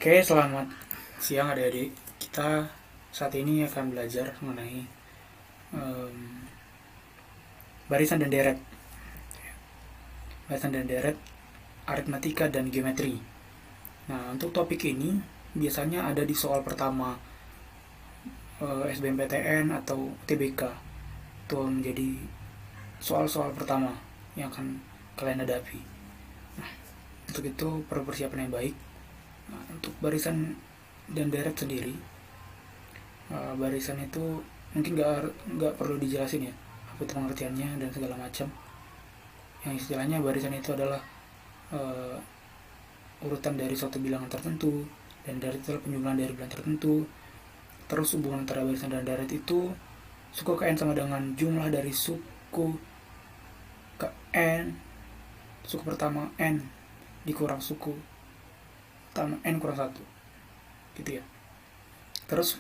Oke, selamat siang adik-adik. Kita saat ini akan belajar mengenai em, barisan dan deret. Barisan dan deret, aritmatika dan geometri. Nah, untuk topik ini biasanya ada di soal pertama SBMPTN atau UTBK. Itu menjadi soal-soal pertama yang akan kalian hadapi. Nah, untuk itu perlu persiapan yang baik. Nah, untuk barisan dan deret sendiri, barisan itu mungkin nggak perlu dijelasin ya apa itu pengertiannya dan segala macam. Yang istilahnya barisan itu adalah uh, urutan dari suatu bilangan tertentu, dan deret itu adalah penjumlahan dari bilangan tertentu. Terus hubungan antara barisan dan deret itu suku ke n sama dengan jumlah dari suku ke n, suku pertama n dikurang suku pertama n kurang satu, gitu ya. Terus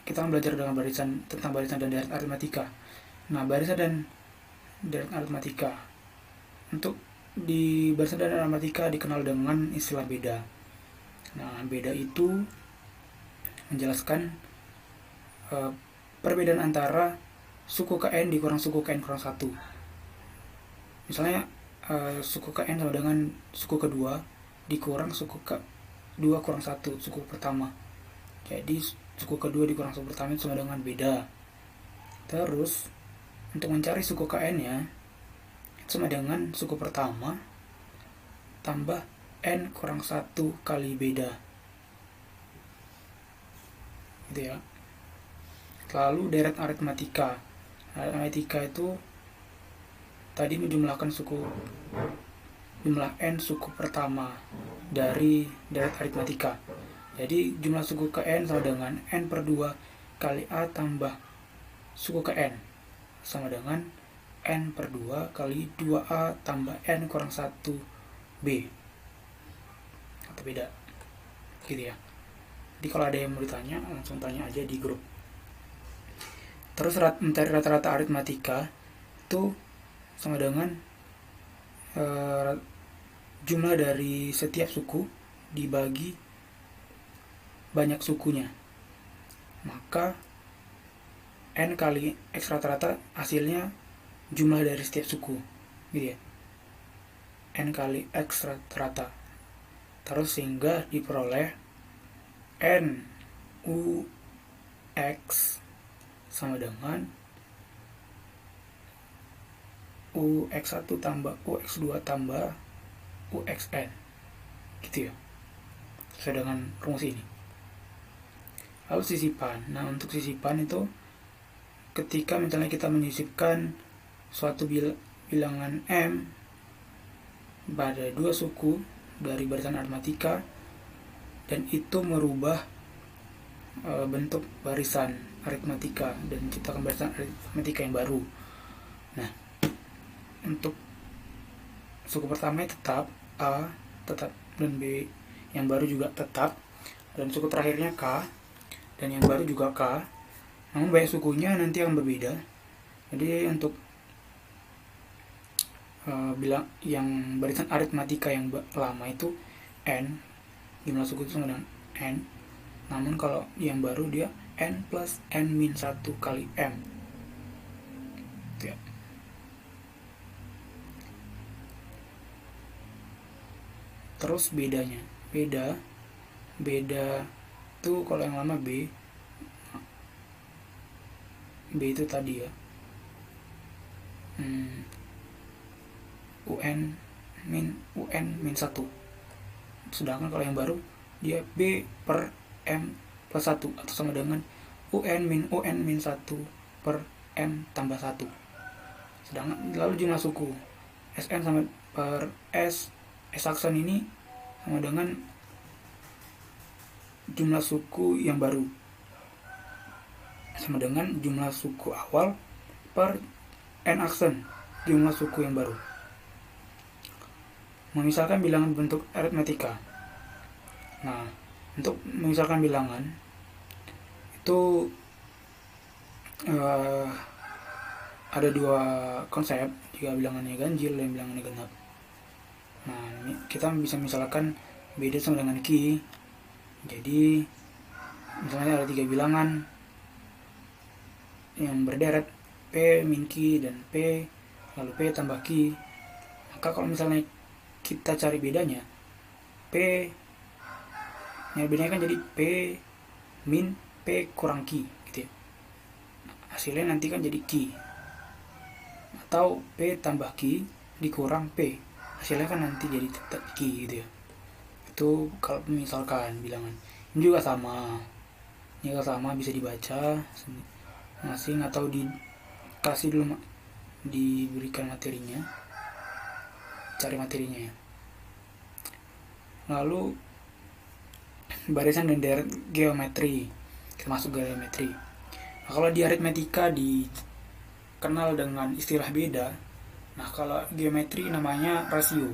kita akan belajar dengan tentang barisan dan deret aritmatika. Nah, barisan dan deret aritmatika, untuk di barisan dan deret aritmatika dikenal dengan istilah beda. Nah, beda itu menjelaskan perbedaan antara suku ke n dikurang suku ke n kurang satu. Misalnya suku ke n sama dengan suku kedua dikurang suku ke 2 kurang 1, suku pertama. Jadi suku kedua dikurang suku pertama itu sama dengan beda. Terus untuk mencari suku ke n nya itu sama dengan suku pertama tambah n kurang 1 kali beda, gitu ya. Lalu deret aritmatika. Aritmatika itu tadi menjumlahkan jumlah n suku pertama dari deret aritmatika. Jadi jumlah suku ke n sama dengan n per 2 kali a tambah suku ke n, sama dengan n per 2 kali 2a tambah n kurang 1 b, atau beda, gitu ya. Jadi kalau ada yang mau ditanya, langsung tanya aja di grup. Terus mencari rata-rata aritmatika itu sama dengan jumlah dari setiap suku dibagi banyak sukunya. Maka n kali x rata-rata hasilnya jumlah dari setiap suku, gitu ya. N kali x rata-rata. Terus sehingga diperoleh n u x sama dengan ux1 tambah ux2 tambah uxn, gitu ya, sesuai dengan rumus ini. Lalu sisipan. Nah, untuk sisipan itu ketika misalnya kita menyisipkan suatu bilangan m pada dua suku dari barisan aritmatika, dan itu merubah bentuk barisan aritmatika dan menciptakan barisan aritmatika yang baru. Nah, untuk suku pertama tetap a tetap, dan b yang baru juga tetap, dan suku terakhirnya k, dan yang baru juga k. Namun banyak sukunya nanti akan berbeda. Jadi untuk bilang yang barisan aritmatika yang lama itu n, jumlah suku itu sama dengan n. Namun kalau yang baru dia n plus n min 1 kali m, gitu ya. Terus bedanya, beda tuh kalau yang lama b itu tadi ya, un min 1. Sedangkan kalau yang baru dia b per m plus 1, atau sama dengan un min 1 per m tambah 1. Sedangkan lalu jumlah suku sn sama per s aksen ini sama dengan jumlah suku yang baru, sama dengan jumlah suku awal per n aksen jumlah suku yang baru. Memisalkan bilangan bentuk aritmatika. Nah, untuk memisalkan bilangan itu ada dua konsep, jika bilangannya ganjil dan bilangannya genap. Nah, kita bisa misalkan beda sama dengan Q Jadi misalnya ada 3 bilangan yang berderet, P min Q dan P lalu P tambah Q. Maka kalau misalnya kita cari bedanya, P nya bedanya kan jadi P min P kurang Q gitu ya. Hasilnya nanti kan jadi Q, atau P tambah Q dikurang P, hasilnya kan nanti jadi tetap Q gitu ya. Itu kalau misalkan bilangan. Ini juga sama, bisa dibaca masing atau dikasih dulu, diberikan materinya, cari materinya ya. Lalu barisan dan deret geometri, kita masuk ke geometri. Nah, kalau di aritmetika dikenal dengan istilah beda. Nah, kalau geometri namanya rasio.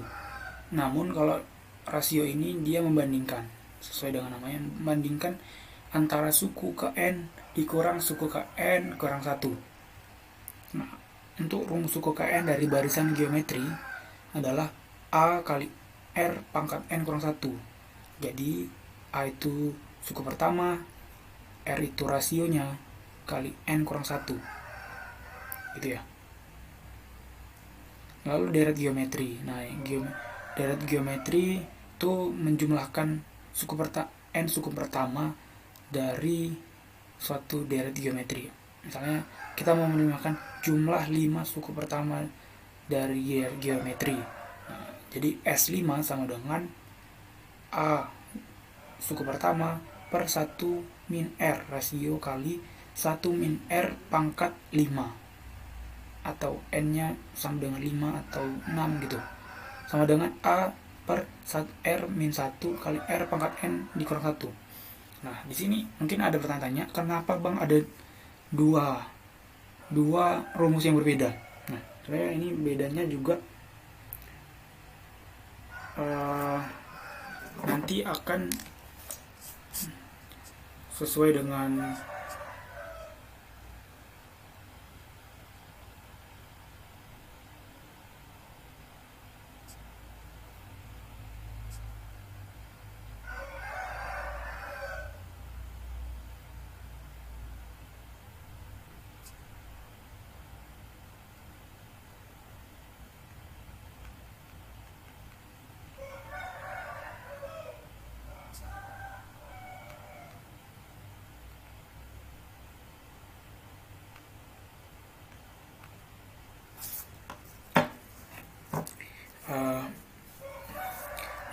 Namun kalau rasio ini dia membandingkan, sesuai dengan namanya, membandingkan antara suku ke n dikurang suku ke n kurang 1. Nah, untuk rumus suku ke n dari barisan geometri adalah A kali R pangkat n kurang 1. Jadi A itu suku pertama, R itu rasionya, kali n kurang 1 gitu ya. Lalu deret geometri. Nah, deret geometri itu menjumlahkan n suku pertama dari suatu deret geometri. Misalnya kita mau menambahkan jumlah 5 suku pertama dari geometri. Nah, jadi S5 sama dengan A suku pertama per 1 min R rasio kali 1 min R pangkat 5, atau n nya sama dengan 5 atau 6 gitu, sama dengan A per R min 1 kali R pangkat n dikurang 1. Nah, di sini mungkin ada pertanyaan, kenapa Bang ada dua rumus yang berbeda? Nah, sebenarnya ini bedanya juga nanti akan sesuai dengan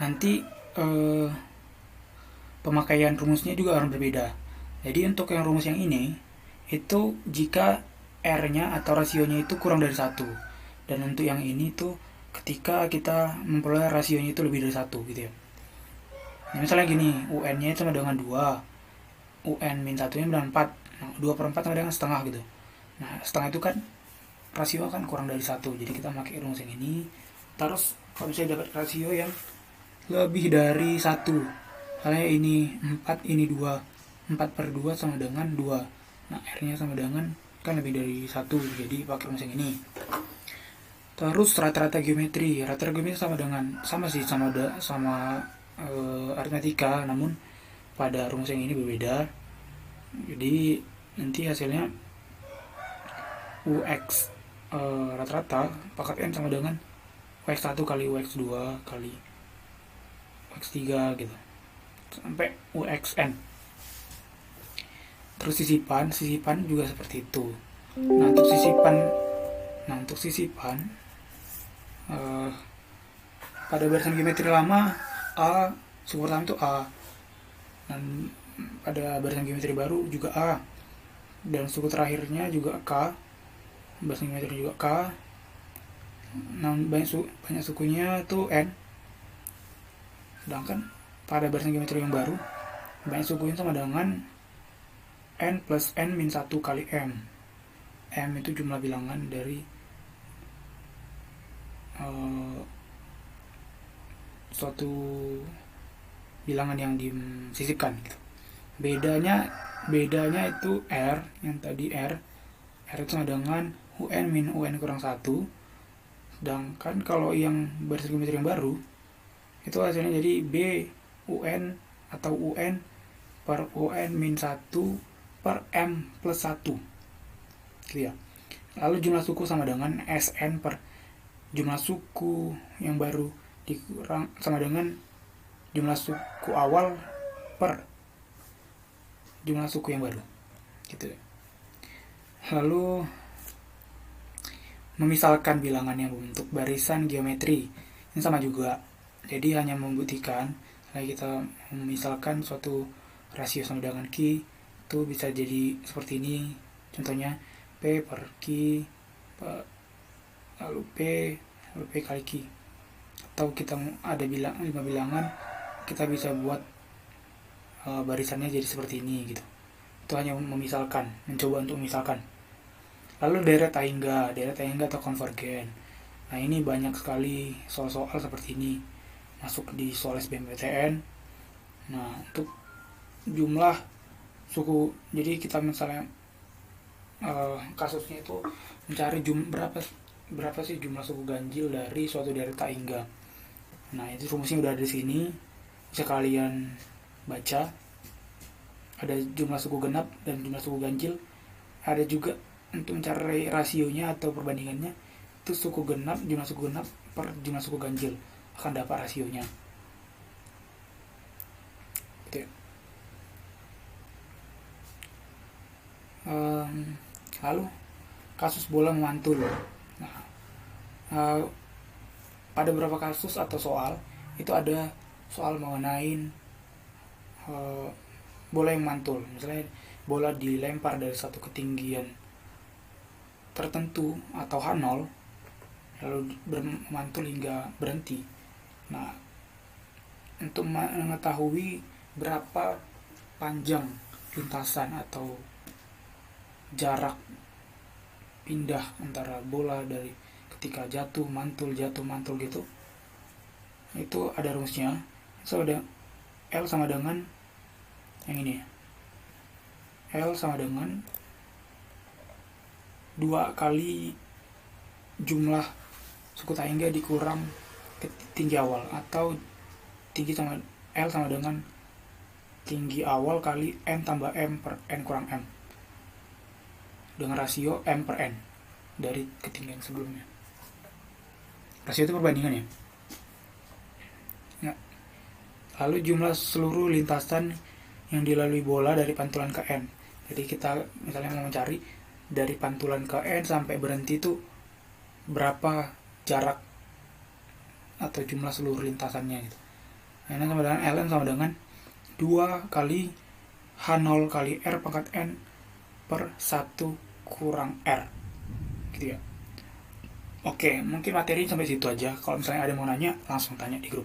nanti pemakaian rumusnya juga akan berbeda. Jadi untuk yang rumus yang ini itu jika R-nya atau rasionya itu kurang dari 1. Dan untuk yang ini tuh ketika kita memperoleh rasionya itu lebih dari 1 gitu ya. Nah, misalnya gini, UN-nya itu sama dengan 2, UN min 1-nya dengan 4. Nah, 2/4 sama dengan setengah gitu. Nah, setengah itu kan rasio kan kurang dari 1. Jadi kita pakai rumus yang ini. Terus kalau misalnya dapat rasio yang lebih dari 1, misalnya ini 4, ini 2, 4/2 sama dengan 2. Nah, R-nya sama dengan kan lebih dari 1, jadi pakai rumus yang ini. Terus rata-rata geometri sama aritmetika, namun pada rumus yang ini berbeda. Jadi nanti hasilnya UX rata-rata pangkat n sama dengan UX1 kali UX2 kali UX3 gitu sampai UXN. Terus sisipan juga seperti itu. Nah, untuk sisipan pada barisan geometri lama A suku pertama itu A, dan pada barisan geometri baru juga A, dan suku terakhirnya juga K, barisan geometri juga K. Nah, banyak sukunya itu N, sedangkan pada barisan geometri yang baru banyak sukunya sama dengan N plus N min 1 kali M. M itu jumlah bilangan dari suatu bilangan yang disisipkan gitu. Bedanya itu R, yang tadi R itu sama dengan UN min UN kurang 1. Sedangkan kalau yang barisan geometri yang baru itu hasilnya jadi B UN atau UN per UN min 1 per M plus 1 gitu ya. Lalu jumlah suku sama dengan SN per jumlah suku yang baru dikurang sama dengan jumlah suku awal per jumlah suku yang baru gitu. Lalu memisalkan bilangan yang membentuk barisan geometri ini sama juga, jadi hanya membuktikan kita memisalkan suatu rasio sama dengan Q itu bisa jadi seperti ini. Contohnya P per Q lalu P kali Q, atau kita ada 5 bilangan, kita bisa buat barisannya jadi seperti ini gitu. Itu hanya memisalkan, mencoba untuk memisalkan. Lalu deret Haingga atau konvergen. Nah ini banyak sekali soal-soal seperti ini masuk di soal SBMPTN. Nah untuk jumlah suku, jadi kita misalnya kasusnya itu mencari berapa sih jumlah suku ganjil dari suatu deret Haingga. Nah itu rumusnya udah ada di sini, bisa kalian baca. Ada jumlah suku genap dan jumlah suku ganjil. Ada juga untuk mencari rasionya atau perbandingannya, itu suku genap, jumlah suku genap per jumlah suku ganjil akan dapat rasionya gitu ya. Lalu kasus bola memantul. Nah, pada beberapa kasus atau soal itu ada soal mengenai bola yang mantul. Misalnya bola dilempar dari satu ketinggian tertentu atau H0 lalu bermantul hingga berhenti. Nah untuk mengetahui berapa panjang lintasan atau jarak pindah antara bola dari ketika jatuh mantul gitu, itu ada rumusnya. So ada L sama dengan yang ini, L sama dengan 2 kali jumlah suku Haingga dikurang tinggi awal, atau tinggi sama L sama dengan tinggi awal kali N tambah M per N kurang M dengan rasio M per N dari ketinggian sebelumnya. Rasio itu perbandingan ya. Nah, lalu jumlah seluruh lintasan yang dilalui bola dari pantulan ke N. Jadi kita misalnya mau mencari dari pantulan ke N sampai berhenti itu berapa jarak atau jumlah seluruh lintasannya gitu. N sama dengan Ln sama dengan 2 kali H0 kali R pangkat N per 1 kurang R gitu ya. Oke, mungkin materi sampai situ aja. Kalau misalnya ada yang mau nanya, langsung tanya di grup.